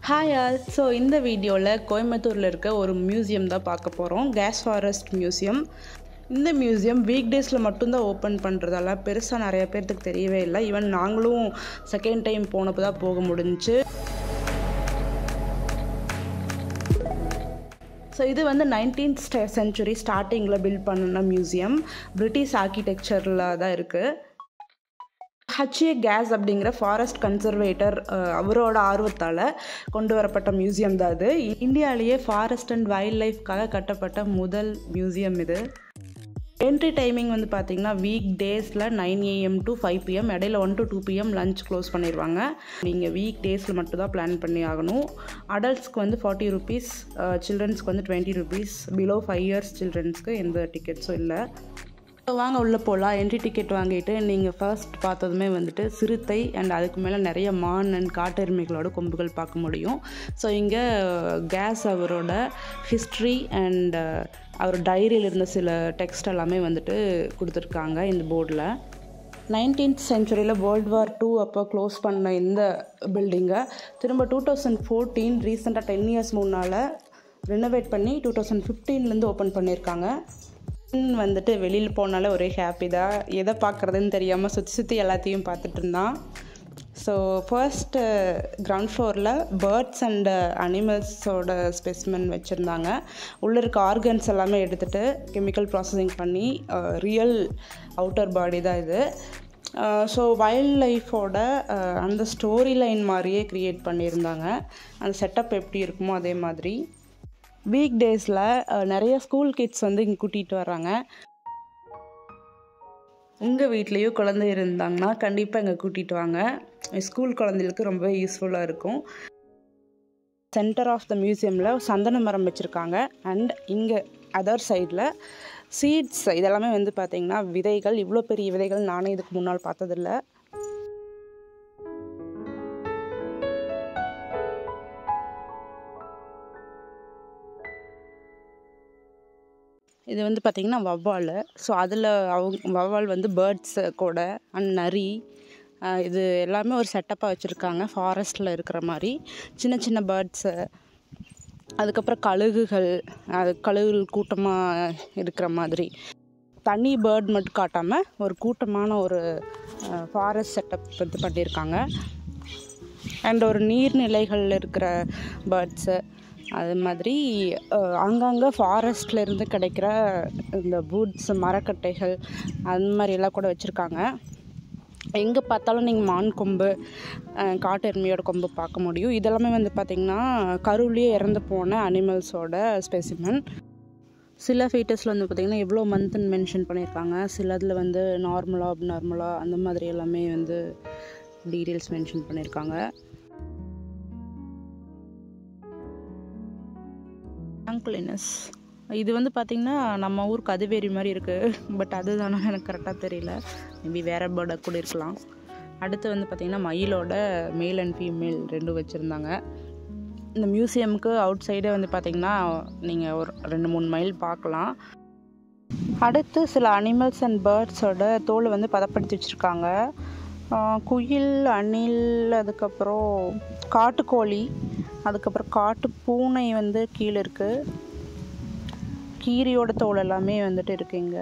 Hi all. So இந்த வீடியோவில் கோயம்புத்தூரில் இருக்க ஒரு மியூசியம் தான் பார்க்க போகிறோம். Gass forest museum. இந்த மியூசியம் வீக் டேஸில் மட்டும்தான் ஓப்பன் பண்ணுறதால பெருசாக நிறைய பேர்த்துக்கு தெரியவே இல்லை. ஈவன் நாங்களும் செகண்ட் டைம் போனப்போ தான் போக முடிஞ்சிச்சு. ஸோ இது வந்து 19th century ஸ்டார்டிங்கில் பில்ட் பண்ணின மியூசியம். பிரிட்டிஷ் ஆர்கிடெக்சரில் தான் இருக்குது. ஹச்ஏ கேஸ் அப்படிங்கிற ஃபாரஸ்ட் கன்சர்வேட்டர் அவரோட ஆர்வத்தால் கொண்டு வரப்பட்ட மியூசியம் தான் அது. இந்தியாவிலேயே ஃபாரஸ்ட் அண்ட் வைல்ட் லைஃப்காக கட்டப்பட்ட முதல் மியூசியம் இது. என்ட்ரி டைமிங் வந்து பார்த்திங்கன்னா வீக் டேஸில் 9 AM to 5 PM, இடையில 1 to 2 PM லஞ்ச் க்ளோஸ் பண்ணிடுவாங்க. நீங்கள் வீக் டேஸில் மட்டும் தான் பிளான் பண்ணி ஆகணும். அடல்ட்ஸ்க்கு வந்து 40 rupees, சில்ட்ரன்ஸ்க்கு வந்து 20 rupees. பிலோ 5 years சில்ட்ரன்ஸ்க்கு எந்த டிக்கெட்ஸும் இல்லை. வாங்க உள்ளே போகலாம். என்ட்ரி டிக்கெட் வாங்கிட்டு நீங்கள் ஃபர்ஸ்ட் பார்த்ததுமே வந்துட்டு சிறுத்தை அண்ட் அதுக்கு மேலே நிறைய மான் அண்ட் காட்டெருமைகளோட கொம்புகள் பார்க்க முடியும். ஸோ இங்கே கேஸ் அவரோட ஹிஸ்ட்ரி அண்ட் அவர் டைரியில் இருந்த சில டெக்ஸ்ட் எல்லாமே வந்துட்டு கொடுத்துருக்காங்க இந்த போர்டில். 19th century World War II அப்போ க்ளோஸ் பண்ண இந்த பில்டிங்கை திரும்ப 2014 ரீசெண்டாக 10 years முன்னால் ரெனோவேட் பண்ணி 2015 ஓப்பன் பண்ணியிருக்காங்க. வந்துட்டு வெளியில் போனாலே ஒரே ஹாப்பி தான். எதை பார்க்குறதுன்னு தெரியாமல் சுற்றி எல்லாத்தையும் பார்த்துட்டு இருந்தான். ஸோ ஃபர்ஸ்ட்டு கிரவுண்ட் ஃப்ளோரில் பேர்ட்ஸ் அண்ட் அனிமல்ஸோட ஸ்பெசிமென் வச்சுருந்தாங்க. உள்ளே இருக்க ஆர்கன்ஸ் எல்லாமே எடுத்துகிட்டு கெமிக்கல் ப்ராசஸிங் பண்ணி ரியல் அவுட்டர் பாடி தான் இது. ஸோ வைல்ட் லைஃபோட அந்த ஸ்டோரி லைன் மாதிரியே க்ரியேட் பண்ணியிருந்தாங்க. அந்த செட்டப் எப்படி இருக்குமோ அதே மாதிரி. வீக் டேஸில் நிறைய ஸ்கூல் கிட்ஸ் வந்து இங்கே கூட்டிகிட்டு வர்றாங்க. உங்கள் வீட்லேயும் குழந்தை இருந்தாங்கன்னா கண்டிப்பாக இங்கே கூட்டிகிட்டு வாங்க. ஸ்கூல் குழந்தைகளுக்கு ரொம்ப யூஸ்ஃபுல்லாக இருக்கும். சென்டர் ஆஃப் த மியூசியமில் சந்தன மரம் வச்சுருக்காங்க. அண்ட் இங்கே அதர் சைடில் சீட்ஸ் இதெல்லாமே வந்து பார்த்திங்கன்னா விதைகள். இவ்வளோ பெரிய விதைகள் நானே இதுக்கு முன்னால் பார்த்ததில்லை. இது வந்து பார்த்திங்கன்னா வவ்வால். ஸோ அதில் வவ்வால் வந்து பேர்ட்ஸு கூட அண்ட் நரி இது எல்லாமே ஒரு செட்டப்பாக வச்சுருக்காங்க. ஃபாரஸ்ட்டில் இருக்கிற மாதிரி சின்ன சின்ன பேர்ட்ஸு, அதுக்கப்புறம் கழுகுகள், கழுகுகள் கூட்டமாக இருக்கிற மாதிரி. தனி பேர்ட் மட்டும் காட்டாமல் ஒரு கூட்டமான ஒரு ஃபாரஸ்ட் செட்டப் வந்து பண்ணியிருக்காங்க. அண்ட் ஒரு நீர்நிலைகளில் இருக்கிற பேர்ட்ஸு, அது மாதிரி அங்கங்கே ஃபாரஸ்ட்டில் இருந்து கிடைக்கிற இந்த வுட்ஸ், மரக்கட்டைகள் அந்த மாதிரியெல்லாம் கூட வச்சுருக்காங்க. எங்கே பார்த்தாலும் நீங்கள் மான் கொம்பு, காட்டெருமையோட கொம்பு பார்க்க முடியும். இதெல்லாமே வந்து பார்த்திங்கன்னா கருவிலேயே இறந்து போன அனிமல்ஸோட ஸ்பெசிமென். சில ஃபீட்டஸில் வந்து பார்த்திங்கன்னா எவ்வளோ மந்த்ன்னு மென்ஷன் பண்ணியிருக்காங்க. சிலதில் வந்து நார்மலாக அப்நார்மலாக அந்த மாதிரி எல்லாமே வந்து டீட்டெயில்ஸ் மென்ஷன் பண்ணியிருக்காங்க. ஆங்கிலினஸ் இது வந்து பார்த்திங்கன்னா நம்ம ஊர் கதுவேரி மாதிரி இருக்குது. பட் அதுதானே எனக்கு கரெக்டாக தெரியல. மேபி வேறு பேர்டாக கூட இருக்கலாம். அடுத்து வந்து பார்த்திங்கன்னா மயிலோட மேல் அண்ட் ஃபீமேல் ரெண்டும் வச்சுருந்தாங்க. இந்த மியூசியமுக்கு அவுட் சைடே வந்து பார்த்திங்கன்னா நீங்கள் ஒரு 2-3 மைல் பார்க்கலாம். அடுத்து சில அனிமல்ஸ் அண்ட் பேர்ட்ஸோட தோல் வந்து பதப்படுத்தி வச்சுருக்காங்க. குயில், அணில், அதுக்கப்புறம் காட்டுக்கோழி, அதுக்கப்புறம் காட்டு பூனை வந்து கீழே இருக்குது. கீரியோட தோல் எல்லாமே வந்துட்டு இருக்குங்க.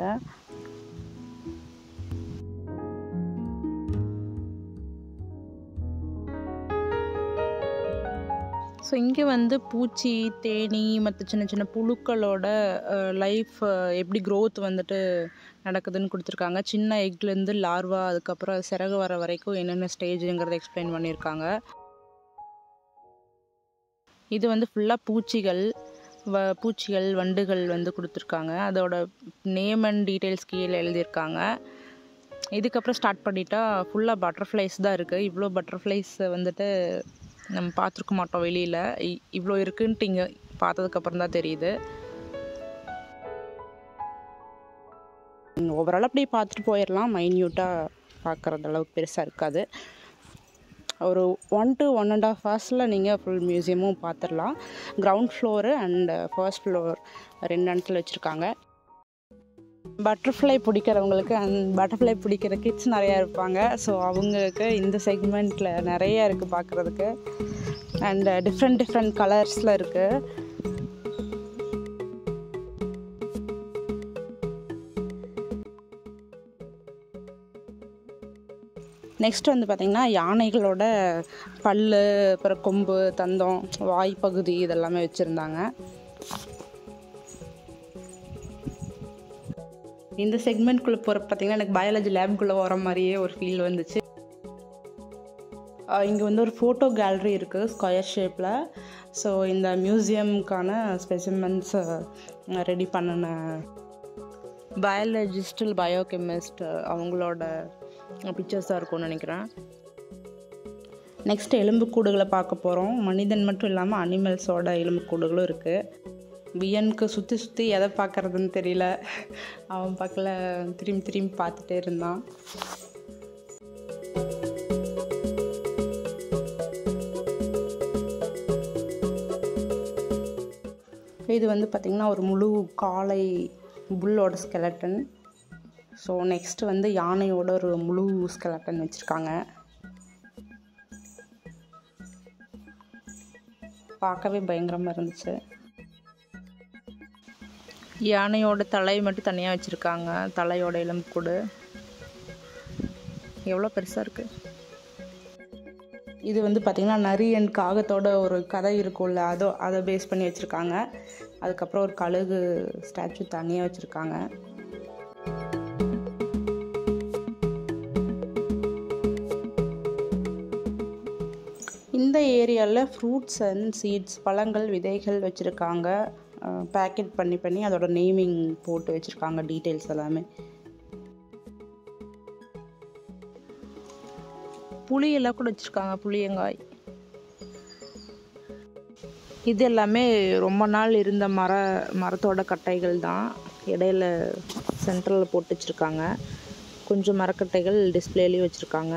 ஸோ இங்கே வந்து பூச்சி, தேனி மற்ற சின்ன சின்ன புழுக்களோட லைஃப் எப்படி க்ரோத் வந்துட்டு நடக்குதுன்னு கொடுத்துருக்காங்க. சின்ன எக்லேருந்து லார்வா, அதுக்கப்புறம் சிறகு வர வரைக்கும் என்னென்ன ஸ்டேஜுங்கிறத எக்ஸ்பிளைன் பண்ணியிருக்காங்க. இது வந்து ஃபுல்லாக பூச்சிகள், வண்டுகள் வந்து கொடுத்துருக்காங்க. அதோட நேம் அண்ட் டீட்டெயில்ஸ் கீழே எழுதியிருக்காங்க. இதுக்கப்புறம் ஸ்டார்ட் பண்ணிட்டா ஃபுல்லாக பட்டர்ஃப்ளைஸ் தான் இருக்குது. இவ்வளோ பட்டர்ஃப்ளைஸ் வந்துட்டு நம்ம பார்த்துருக்க மாட்டோம் வெளியில். இவ்வளோ இருக்குன்ட்டு இங்கே பார்த்ததுக்கப்புறம் தான் தெரியுது. ஓவரால் அப்படி பார்த்துட்டு போயிடலாம். மைன்யூட்டாக பார்க்குறது அளவுக்கு பெருசாக இருக்காது. ஒரு 1 to 1.5 hours நீங்கள் ஃபுல் மியூசியமும் பார்த்துடலாம். Ground floor and first floor 2 இடத்துல வச்சுருக்காங்க. பட்டர்ஃப்ளை பிடிக்கிறவங்களுக்கு பட்டர்ஃப்ளை பிடிக்கிற கிட்ஸ் நிறையா இருப்பாங்க. ஸோ அவங்களுக்கு இந்த செக்மெண்ட்டில் நிறையா இருக்குது பார்க்குறதுக்கு. அண்ட் டிஃப்ரெண்ட் கலர்ஸில் இருக்குது. நெக்ஸ்ட் வந்து பார்த்திங்கன்னா யானைகளோட பல், அப்புறம் கொம்பு, தந்தம், வாய் பகுதி இதெல்லாமே வச்சுருந்தாங்க. இந்த செக்மெண்ட்குள்ளே போகிற பார்த்திங்கன்னா எனக்கு பயாலஜி லேப்குள்ளே வர மாதிரியே ஒரு ஃபீல் வந்துச்சு. இங்கே வந்து ஒரு ஃபோட்டோ கேலரி இருக்குது ஸ்கொயர் ஷேப்பில். ஸோ இந்த மியூசியம்க்கான ஸ்பெசிமென்ஸ் ரெடி பண்ணின பயாலஜிஸ்ட், பயோகெமிஸ்ட் அவங்களோட பிக்சர்ஸாக இருக்கும்னு நினைக்கிறேன். நெக்ஸ்ட் எலும்புக்கூடுகளை பார்க்க போகிறோம். மனிதன் மட்டும் இல்லாமல் அனிமல்ஸோட எலும்புக்கூடுகளும் இருக்குது. வியனுக்கு சுற்றி எதை பார்க்குறதுன்னு தெரியல. அவன் பக்கத்தில் திரும்பி பார்த்துட்டே இருந்தான். இது வந்து பார்த்திங்கன்னா ஒரு முழு காளை புல்லோட ஸ்கெலட்டன். ஸோ நெக்ஸ்ட்டு வந்து யானையோட ஒரு முழு ஸ்கெலட்டன் வச்சுருக்காங்க. பார்க்கவே பயங்கரமாக இருந்துச்சு. யானையோட தலை மட்டும் தனியாக வச்சுருக்காங்க. தலையோட எலும்புக்கூடு எவ்வளோ பெருசாக இருக்குது. இது வந்து பார்த்திங்கன்னா நரி அண்ட் காகத்தோட ஒரு கதை இருக்கும்ல, அதை பேஸ் பண்ணி வச்சுருக்காங்க. அதுக்கப்புறம் ஒரு கழுகு ஸ்டாச்சு தனியாக வச்சுருக்காங்க. இந்த ஏரியாவில் ஃப்ரூட்ஸ் அண்ட் சீட்ஸ், பழங்கள், விதைகள் வச்சுருக்காங்க. பேக்கெட் பண்ணி அதோட நேமிங் போட்டு வச்சுருக்காங்க, டீட்டெயில்ஸ் எல்லாமே. புளியெல்லாம் கூட வச்சுருக்காங்க, புளியங்காய். இது எல்லாமே ரொம்ப நாள் இருந்த மரத்தோட கட்டைகள் தான். இடையில சென்டரில் போட்டு வச்சுருக்காங்க. கொஞ்சம் மரக்கட்டைகள் டிஸ்பிளேலையும் வச்சுருக்காங்க.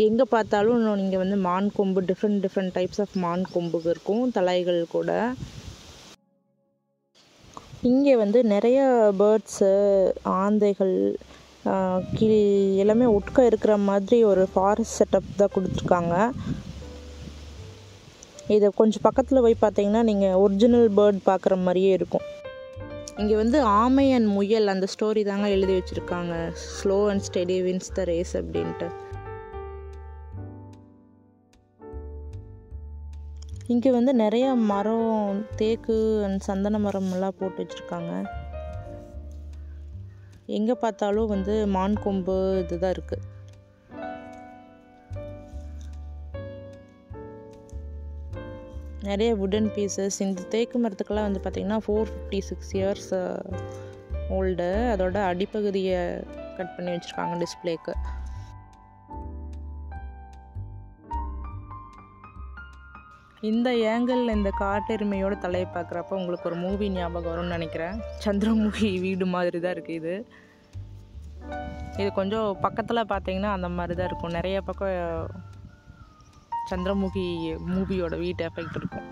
எங்கே பார்த்தாலும் நீங்கள் வந்து மான் கொம்பு, டிஃப்ரெண்ட் டைப்ஸ் ஆஃப் மான் கொம்பு இருக்கும், தலைகள் கூட. இங்கே வந்து நிறைய பேர்ட்ஸு, ஆந்தைகள், கிளி எல்லாமே ஒட்டுக்கா இருக்கிற மாதிரி ஒரு ஃபாரஸ்ட் செட்டப் தான் கொடுத்துருக்காங்க. இதை கொஞ்சம் பக்கத்தில் போய் பார்த்தீங்கன்னா நீங்கள் ஒரிஜினல் பேர்ட் பார்க்குற மாதிரியே இருக்கும். இங்கே வந்து ஆமை அண்ட் முயல் அந்த ஸ்டோரி தாங்க எழுதி வச்சுருக்காங்க. Slow and steady wins the race அப்படின்ட்டு. இங்கே வந்து நிறைய மரம், தேக்கு அண்ட் சந்தன மரம்லாம் போட்டு வச்சுருக்காங்க. எங்கே பார்த்தாலும் வந்து மான் கொம்பு இதுதான் இருக்குது. நிறைய வுடன் பீசஸ். இந்த தேக்கு மரத்துக்கெல்லாம் வந்து பார்த்திங்கன்னா 456 years ஓல்டு. அதோட அடிப்பகுதியை கட் பண்ணி வச்சுருக்காங்க டிஸ்பிளேக்கு. இந்த ஏங்கிளில் இந்த காட்டெருமையோட தலையை பார்க்குறப்ப உங்களுக்கு ஒரு மூவி ஞாபகம் வரும்னு நினைக்கிறேன். சந்திரமுகி வீடு மாதிரி தான் இருக்குது இது கொஞ்சம் பக்கத்தில் பார்த்தீங்கன்னா அந்த மாதிரி தான் இருக்கும். நிறைய பக்கம் சந்திரமுகி மூவியோட வீட்டு எஃபெக்ட் இருக்கும்.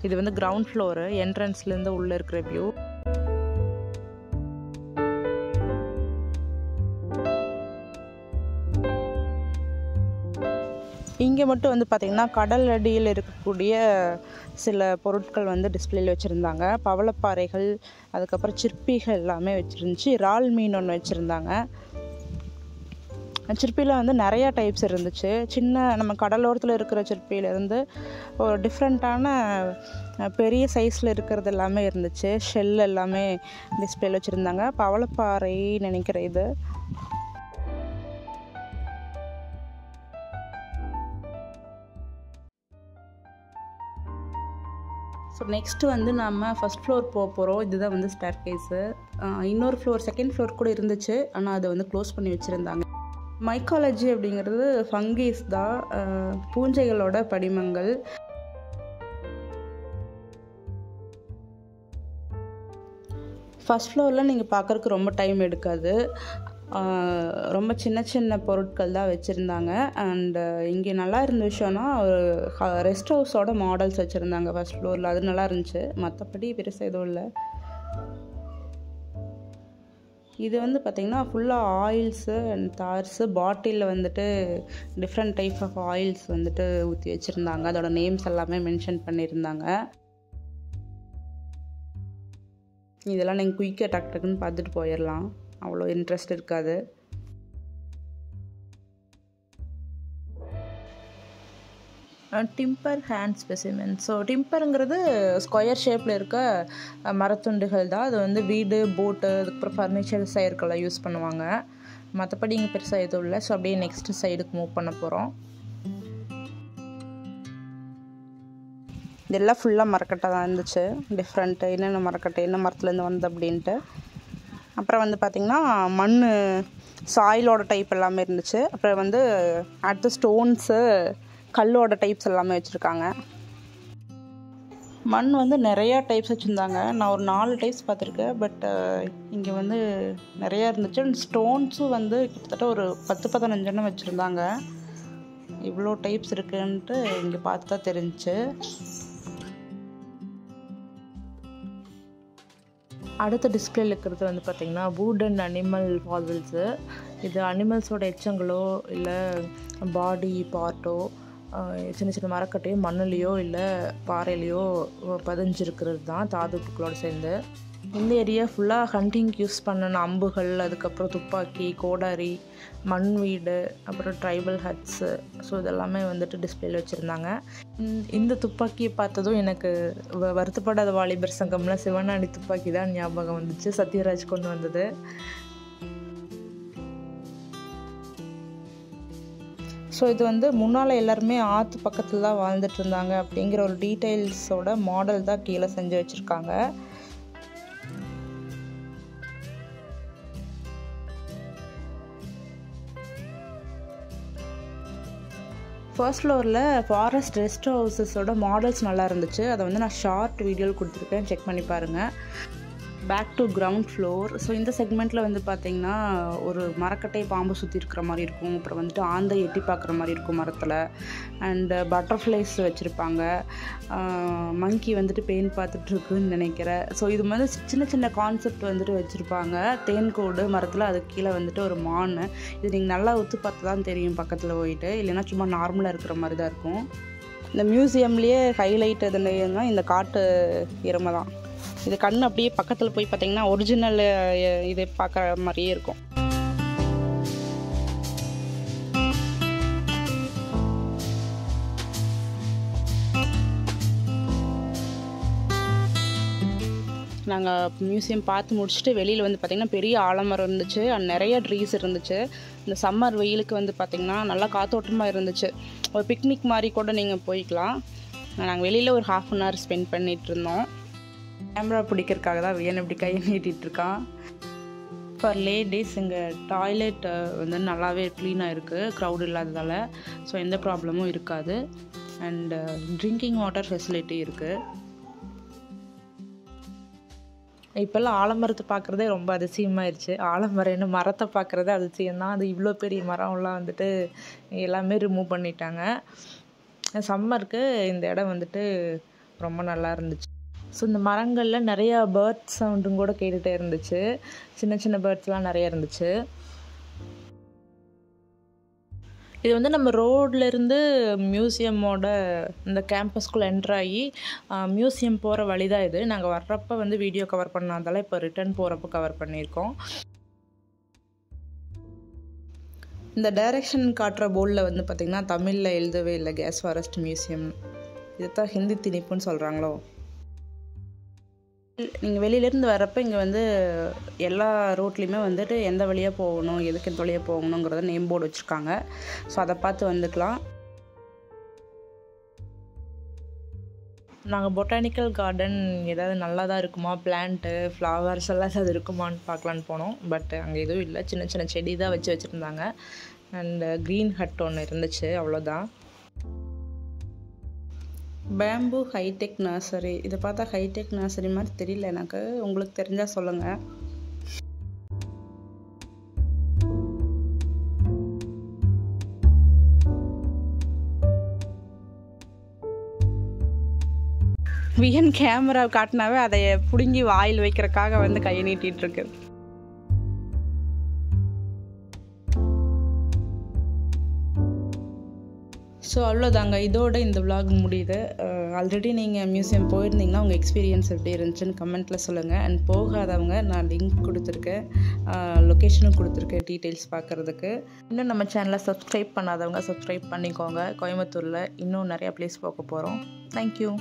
இது வந்து கிரவுண்ட் ஃப்ளோரு, என்ட்ரன்ஸ்லேருந்து உள்ளே இருக்கிற வியூ. இங்கே மட்டும் வந்து பார்த்திங்கன்னா கடல் அடியில் இருக்கக்கூடிய சில பொருட்கள் வந்து டிஸ்பிளேல வச்சுருந்தாங்க. பவளப்பாறைகள், அதுக்கப்புறம் சிற்பிகள் எல்லாமே வச்சுருந்துச்சு. இறால் மீன் ஒன்று வச்சுருந்தாங்க. சிற்பியில் வந்து நிறையா டைப்ஸ் இருந்துச்சு. சின்ன நம்ம கடலோரத்தில் இருக்கிற சிற்பியிலேருந்து ஒரு டிஃப்ரெண்ட்டான பெரிய சைஸில் இருக்கிறது எல்லாமே இருந்துச்சு. ஷெல் எல்லாமே டிஸ்பிளேல வச்சுருந்தாங்க. பவளப்பாறை நினைக்கிறேன் இது. ஸோ நெக்ஸ்ட்டு வந்து நம்ம ஃபஸ்ட் ஃப்ளோர் போக போகிறோம். இதுதான் வந்து ஸ்டேர் கேஸு. இன்னொரு ஃப்ளோர், செகண்ட் ஃப்ளோர் கூட இருந்துச்சு, ஆனால் அதை வந்து க்ளோஸ் பண்ணி வச்சுருந்தாங்க. மைக்காலஜி அப்படிங்கிறது ஃபங்கீஸ் தான், பூஞ்சைகளோட படிமங்கள். ஃபஸ்ட் ஃப்ளோரில் நீங்கள் பார்க்குறதுக்கு ரொம்ப டைம் எடுக்காது. ரொம்ப சின்ன பொருட்கள் தான் வச்சுருந்தாங்க. அண்டு இங்கே நல்லா இருந்த விஷயம்னா ஒரு ரெஸ்ட் ஹவுஸோட மாடல்ஸ் வச்சுருந்தாங்க ஃபஸ்ட் ஃப்ளோரில். அது நல்லா இருந்துச்சு. மற்றபடி பெருசாக எதுவும் இல்லை. இது வந்து பார்த்திங்கன்னா ஃபுல்லாக ஆயில்ஸு அண்ட் தார்ஸு பாட்டிலில் வந்துட்டு டிஃப்ரெண்ட் டைப் ஆஃப் ஆயில்ஸ் வந்துட்டு ஊற்றி வச்சுருந்தாங்க. அதோட நேம்ஸ் எல்லாமே மென்ஷன் பண்ணியிருந்தாங்க. இதெல்லாம் நீங்கள் குயிக்காக டக்குன்னு பார்த்துட்டு போயிடலாம், அவ்வளோ இன்ட்ரெஸ்ட் இருக்காது. Timber hand specimen. ஸோ டிம்பருங்கிறது ஸ்கொயர் ஷேப்பில் இருக்க மரத்துண்டுகள் தான். அது வந்து வீடு, போட்டு, அதுக்கப்புறம் ஃபர்னிச்சர் செய்யறதுக்கெல்லாம் யூஸ் பண்ணுவாங்க. மற்றபடி இங்கே பெருசாக எதுவும் இல்லை. ஸோ அப்படியே நெக்ஸ்ட் சைடுக்கு மூவ் பண்ண போகிறோம். இதெல்லாம் ஃபுல்லாக மரக்கட்டை தான் இருந்துச்சு. டிஃப்ரெண்ட்டு என்னென்ன மரக்கட்டை, என்ன மரத்துலேருந்து வந்து அப்படின்ட்டு. அப்புறம் வந்து பார்த்திங்கன்னா மண், சாயிலோட டைப் எல்லாமே இருந்துச்சு. அப்புறம் வந்து அடுத்த ஸ்டோன்ஸு, கல்லோட டைப்ஸ் எல்லாமே வச்சுருக்காங்க. மண் வந்து நிறையா டைப்ஸ் வச்சுருந்தாங்க. நான் ஒரு 4 டைப்ஸ் பார்த்துருக்கேன். பட் இங்கே வந்து நிறையா இருந்துச்சு. ஸ்டோன்ஸும் வந்து கிட்டத்தட்ட ஒரு 10-15 வச்சுருந்தாங்க. இவ்வளோ டைப்ஸ் இருக்குன்ட்டு இங்கே பார்த்து தான் தெரிஞ்சிச்சு. அடுத்த டிஸ்பிளேல இருக்கிறது வந்து பார்த்திங்கன்னா வுட் அண்ட் அனிமல் ஃபாசில்ஸு. இது அனிமல்ஸோட எச்சங்களோ இல்லை பாடி பார்ட்டோ, சின்ன சின்ன மரக்கட்டையோ மண்ணுலேயோ இல்லை பாறையிலையோ பதிஞ்சிருக்கிறது தான், தாதுப்புக்களோடு சேர்ந்து. இந்த ஏரியா ஃபுல்லாக ஹண்டிங்க்கு யூஸ் பண்ணின அம்புகள், அதுக்கப்புறம் துப்பாக்கி, கோடாரி, மண் வீடு, அப்புறம் ட்ரைபல் ஹட்ஸு. ஸோ இதெல்லாமே வந்துட்டு டிஸ்பிளேல வச்சுருந்தாங்க. இந்த துப்பாக்கியை பார்த்ததும் எனக்கு வருத்தப்படாத வாலிபர் சங்கம்ல சிவனாடி துப்பாக்கி தான் ஞாபகம் வந்துச்சு. சத்யராஜ் கொண்டு வந்தது. ஸோ இது வந்து முன்னால் எல்லாருமே ஆற்று பக்கத்தில் தான் வாழ்ந்துட்டு இருந்தாங்க அப்படிங்கிற ஒரு டீட்டெயில்ஸோட மாடல் தான் கீழே செஞ்சு வச்சுருக்காங்க. ஃபர்ஸ்ட் ஃப்ளோரில் ஃபாரஸ்ட் ரெஸ்ட் ஹவுசஸோட மாடல்ஸ் நல்லா இருந்துச்சு. அதை வந்து நான் ஷார்ட் வீடியோவில் கொடுத்துருக்கேன், செக் பண்ணி பாருங்கள். Back to ground floor. So இந்த செக்மெண்ட்டில் வந்து பார்த்திங்கன்னா ஒரு மரக்கட்டை பாம்பு சுற்றி இருக்கிற மாதிரி இருக்கும். அப்புறம் வந்துட்டு ஆந்தை எட்டி பார்க்குற மாதிரி இருக்கும் மரத்தில். அண்டு பட்டர்ஃப்ளைஸ் வச்சுருப்பாங்க. மங்கி வந்துட்டு பெயின் பார்த்துட்ருக்குன்னு நினைக்கிறேன். ஸோ இது மாதிரி சின்ன சின்ன கான்செப்ட் வந்துட்டு வச்சுருப்பாங்க. தேன்கூடு மரத்தில் அதுக்கு கீழே வந்துட்டு ஒரு மான். இது நீங்கள் நல்லா ஒத்து பார்த்து தான் தெரியும் பக்கத்தில் போயிட்டு, இல்லைன்னா சும்மா நார்மலாக இருக்கிற மாதிரி தான் இருக்கும். இந்த மியூசியம்லேயே ஹைலைட் எதுன்னா இந்த காட்டு எருமை தான். இது கண் அப்படியே பக்கத்தில் போய் பார்த்தீங்கன்னா ஒரிஜினல் இது பார்க்குற மாதிரியே இருக்கும். நாங்கள் மியூசியம் பார்த்து முடிச்சுட்டு வெளியில் வந்து பார்த்திங்கன்னா பெரிய ஆலமரம் இருந்துச்சு. நிறைய ட்ரீஸ் இருந்துச்சு. இந்த சம்மர் வெயிலுக்கு வந்து பார்த்திங்கன்னா நல்லா காத்தோட்டமாக இருந்துச்சு. ஒரு பிக்னிக் மாதிரி கூட நீங்கள் போய்க்கலாம். நாங்கள் வெளியில் ஒரு 1/2 hour ஸ்பெண்ட் பண்ணிகிட்டு இருந்தோம். கேமரா பிடிக்கிறதுக்காக தான் வியன் இப்படி கையை நீட்டிகிட்ருக்கான். ஃபார் லேடிஸ் இங்கே டாய்லெட் வந்து நல்லாவே க்ளீனாக இருக்குது, க்ரௌட் இல்லாததால். ஸோ எந்த ப்ராப்ளமும் இருக்காது. அண்டு ட்ரிங்கிங் வாட்டர் ஃபெசிலிட்டி இருக்குது. இப்போல்லாம் ஆலமரத்தை பார்க்குறதே ரொம்ப அதிசயமாகிடுச்சு. ஆலமரம் என்ன, மரத்தை பார்க்குறதே அதிசயம்தான். அது இவ்வளோ பெரிய மரம்லாம் வந்துட்டு எல்லாமே ரிமூவ் பண்ணிட்டாங்க. சம்மருக்கு இந்த இடம் வந்துட்டு ரொம்ப நல்லா இருந்துச்சு. ஸோ இந்த மரங்களில் நிறையா பேர்ட் சவுண்டும் கூட கேட்டுகிட்டே இருந்துச்சு. சின்ன சின்ன பேர்ட்ஸ்லாம் நிறையா இருந்துச்சு. இது வந்து நம்ம ரோட்லேருந்து மியூசியமோட இந்த கேம்பஸ்குள்ளே என்ட்ராகி மியூசியம் போகிற வழி தான் இது. நாங்கள் வர்றப்போ வந்து வீடியோ கவர் பண்ணாதால இப்போ ரிட்டர்ன் போகிறப்போ கவர் பண்ணியிருக்கோம். இந்த டைரெக்ஷன் காட்டுற போர்டில் வந்து பார்த்திங்கன்னா தமிழில் எழுதவே இல்லை, கேஸ் ஃபாரஸ்ட் மியூசியம். இதுதான் ஹிந்தி திணிப்புன்னு சொல்கிறாங்களோ. நீங்கள் வெளியிலேருந்து வரப்போ இங்கே வந்து எல்லா ரோட்லேயுமே வந்துட்டு எந்த வழியாக போகணும், எதுக்கு எந்த வழியாக போகணுங்கிறத நேம் போர்டு வச்சுருக்காங்க. ஸோ அதை பார்த்து வந்துக்கலாம். நாங்கள் பொட்டானிக்கல் கார்டன் ஏதாவது நல்லா தான் இருக்குமா, பிளான்ட்டு ஃப்ளவர்ஸ் எல்லாம் அது இருக்குமான்னு பார்க்கலான்னு போனோம். பட் அங்கே எதுவும் இல்லை, சின்ன சின்ன செடி தான் வச்சுருந்தாங்க. அண்ட் க்ரீன் ஹட் ஒன்று இருந்துச்சு, அவ்வளோதான். Bamboo hi-tech nursery. இதை பார்த்தா ஹைடெக் நர்சரி மாதிரி தெரியல எனக்கு. உங்களுக்கு தெரிஞ்சால் சொல்லுங்கள். வியன் கேமரா காட்டினாவே அதை பிடுங்கி வாயில் வைக்கிறதுக்காக வந்து கையை நீட்டிகிட்டு இருக்கு. ஸோ அவ்வளோதாங்க, இதோட இந்த vlog முடியுது. ஆல்ரெடி நீங்கள் மியூசியம் போயிருந்தீங்கன்னா உங்கள் எக்ஸ்பீரியன்ஸ் எப்படி இருந்துச்சுன்னு கமெண்ட்டில் சொல்லுங்கள். அண்ட் போகாதவங்க நான் லிங்க் கொடுத்துருக்கேன், லொக்கேஷனும் கொடுத்துருக்கேன் டீட்டெயில்ஸ் பார்க்குறதுக்கு. இன்னும் நம்ம சேனலை சப்ஸ்கிரைப் பண்ணாதவங்க சப்ஸ்கிரைப் பண்ணிக்கோங்க. கோயம்புத்தூரில் இன்னும் நிறையா ப்ளேஸ் போக போகிறோம். தேங்க்யூ.